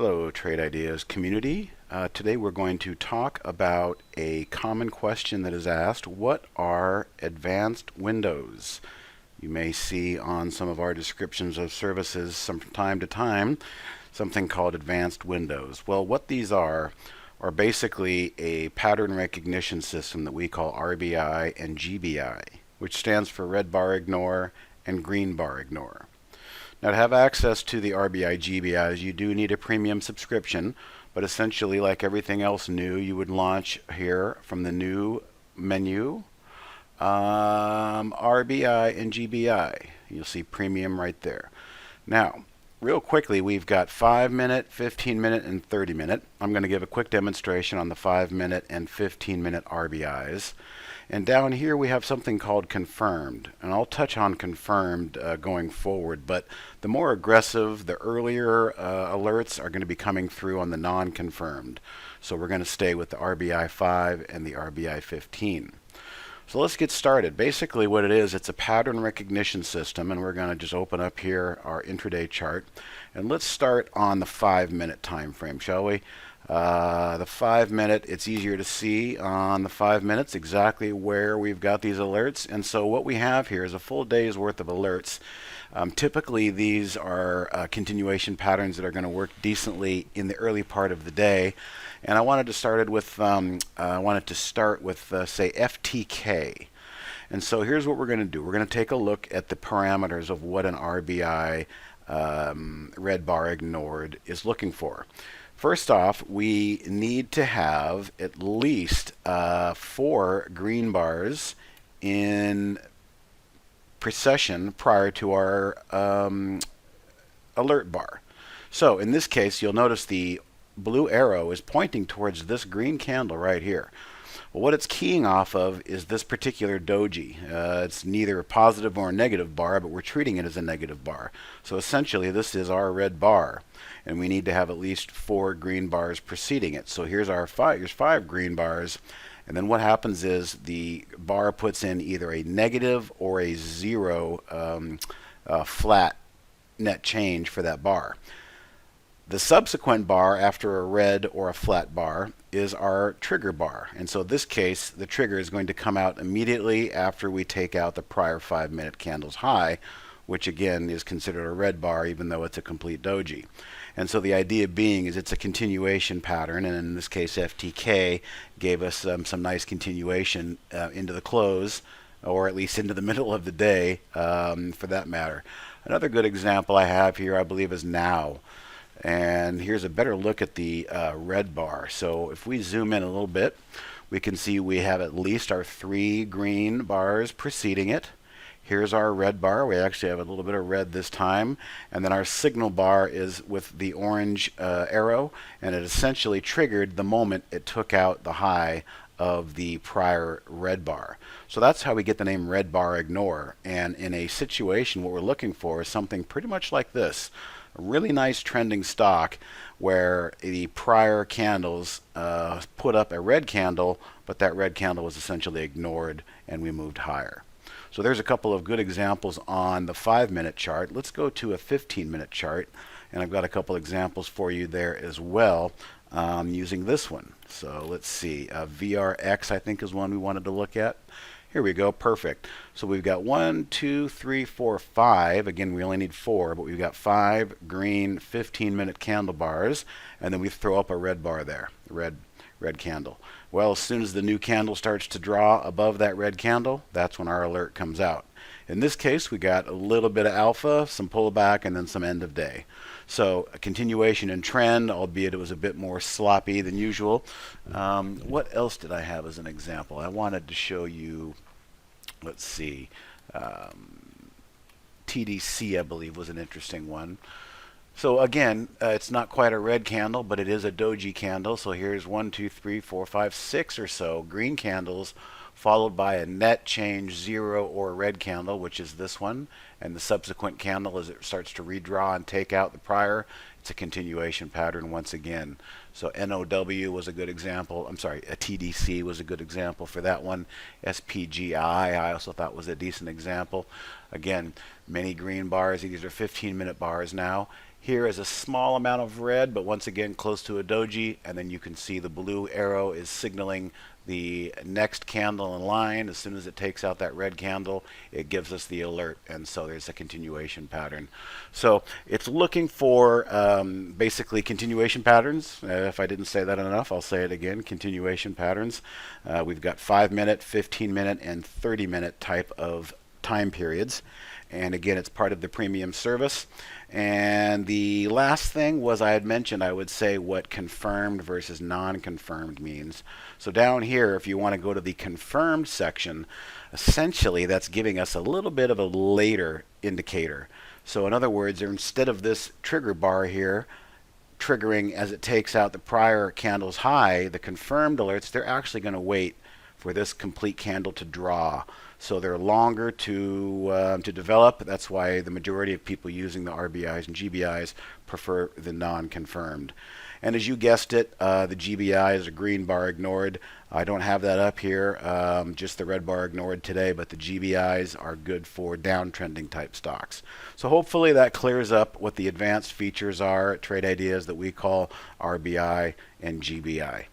Hello, Trade Ideas community. Today we're going to talk about a common question that is asked: what are advanced windows? You may see on some of our descriptions of services from time to time something called advanced windows. Well, what these are basically a pattern recognition system that we call RBI and GBI, which stands for red bar ignore and green bar ignore. Now, to have access to the RBI GBIs, you do need a premium subscription, but essentially, like everything else new, you would launch here from the new menu, RBI and GBI. You'll see premium right there. Now, real quickly, we've got 5-minute, 15-minute, and 30-minute. I'm going to give a quick demonstration on the 5-minute and 15-minute RBIs. And down here we have something called confirmed, and I'll touch on confirmed going forward, but the more aggressive, the earlier alerts are going to be coming through on the non-confirmed. So we're going to stay with the RBI 5 and the RBI 15. So let's get started. Basically what it is, it's a pattern recognition system, and we're going to just open up here our intraday chart. And let's start on the 5-minute time frame, shall we? The 5-minute, it's easier to see on the 5 minutes exactly where we've got these alerts. And so what we have here is a full day's worth of alerts. Typically these are continuation patterns that are going to work decently in the early part of the day. And I wanted to start with say FTK. And so here's what we're going to do. We're going to take a look at the parameters of what an RBI red bar ignored is looking for. First off, we need to have at least 4 green bars in precession prior to our alert bar. So in this case, you'll notice the blue arrow is pointing towards this green candle right here. Well, what it's keying off of is this particular doji. It's neither a positive or a negative bar, but we're treating it as a negative bar. So essentially, this is our red bar, and we need to have at least 4 green bars preceding it. So here's our 5 green bars, and then what happens is the bar puts in either a negative or a 0 flat net change for that bar. The subsequent bar after a red or a flat bar is our trigger bar. And so in this case, the trigger is going to come out immediately after we take out the prior 5-minute candle's high, which again is considered a red bar even though it's a complete doji. And so the idea being is it's a continuation pattern, and in this case FTK gave us some nice continuation into the close, or at least into the middle of the day for that matter. Another good example I have here I believe is now. And here's a better look at the red bar. So if we zoom in a little bit, we can see we have at least our 3 green bars preceding it. Here's our red bar. We actually have a little bit of red this time. And then our signal bar is with the orange arrow, and it essentially triggered the moment it took out the high of the prior red bar. So that's how we get the name red bar ignore. And in a situation, what we're looking for is something pretty much like this. A really nice trending stock where the prior candles put up a red candle, but that red candle was essentially ignored and we moved higher. So there's a couple of good examples on the 5-minute chart. Let's go to a 15-minute chart, and I've got a couple examples for you there as well using this one. So let's see, VRX I think is one we wanted to look at. Here we go, perfect. So we've got 1, 2, 3, 4, 5. Again, we only need 4, but we've got 5 green 15-minute candle bars, and then we throw up a red bar there, red candle. Well, as soon as the new candle starts to draw above that red candle, that's when our alert comes out. In this case, we got a little bit of alpha, some pullback, and then some end of day. So a continuation in trend, albeit it was a bit more sloppy than usual. What else did I have as an example? I wanted to show you, let's see, TDC I believe was an interesting one. So again, it's not quite a red candle, but it is a doji candle. So here's 1, 2, 3, 4, 5, 6 or so green candles, followed by a net change 0 or a red candle, which is this one, and the subsequent candle as it starts to redraw and take out the prior. It's a continuation pattern once again. So NOW was a good example. I'm sorry, a TDC was a good example for that one. SPGI I also thought was a decent example. Again, many green bars. These are 15-minute bars now. Here is a small amount of red, but once again close to a doji, and then you can see the blue arrow is signaling the next candle in line. As soon as it takes out that red candle, it gives us the alert, and so there's a continuation pattern. So it's looking for basically continuation patterns. If I didn't say that enough, I'll say it again, continuation patterns. We've got 5-minute, 15-minute, and 30-minute type of time periods. And again, it's part of the premium service. And the last thing was I had mentioned I would say what confirmed versus non-confirmed means. So down here, if you want to go to the confirmed section, essentially that's giving us a little bit of a later indicator. So in other words, instead of this trigger bar here triggering as it takes out the prior candle's high, the confirmed alerts, they're actually going to wait for this complete candle to draw. So they're longer to develop. That's why the majority of people using the RBIs and GBIs prefer the non-confirmed. And as you guessed it, the GBI is a green bar ignored. I don't have that up here, just the red bar ignored today, but the GBIs are good for downtrending type stocks. So hopefully that clears up what the advanced features are at Trade Ideas that we call RBI and GBI.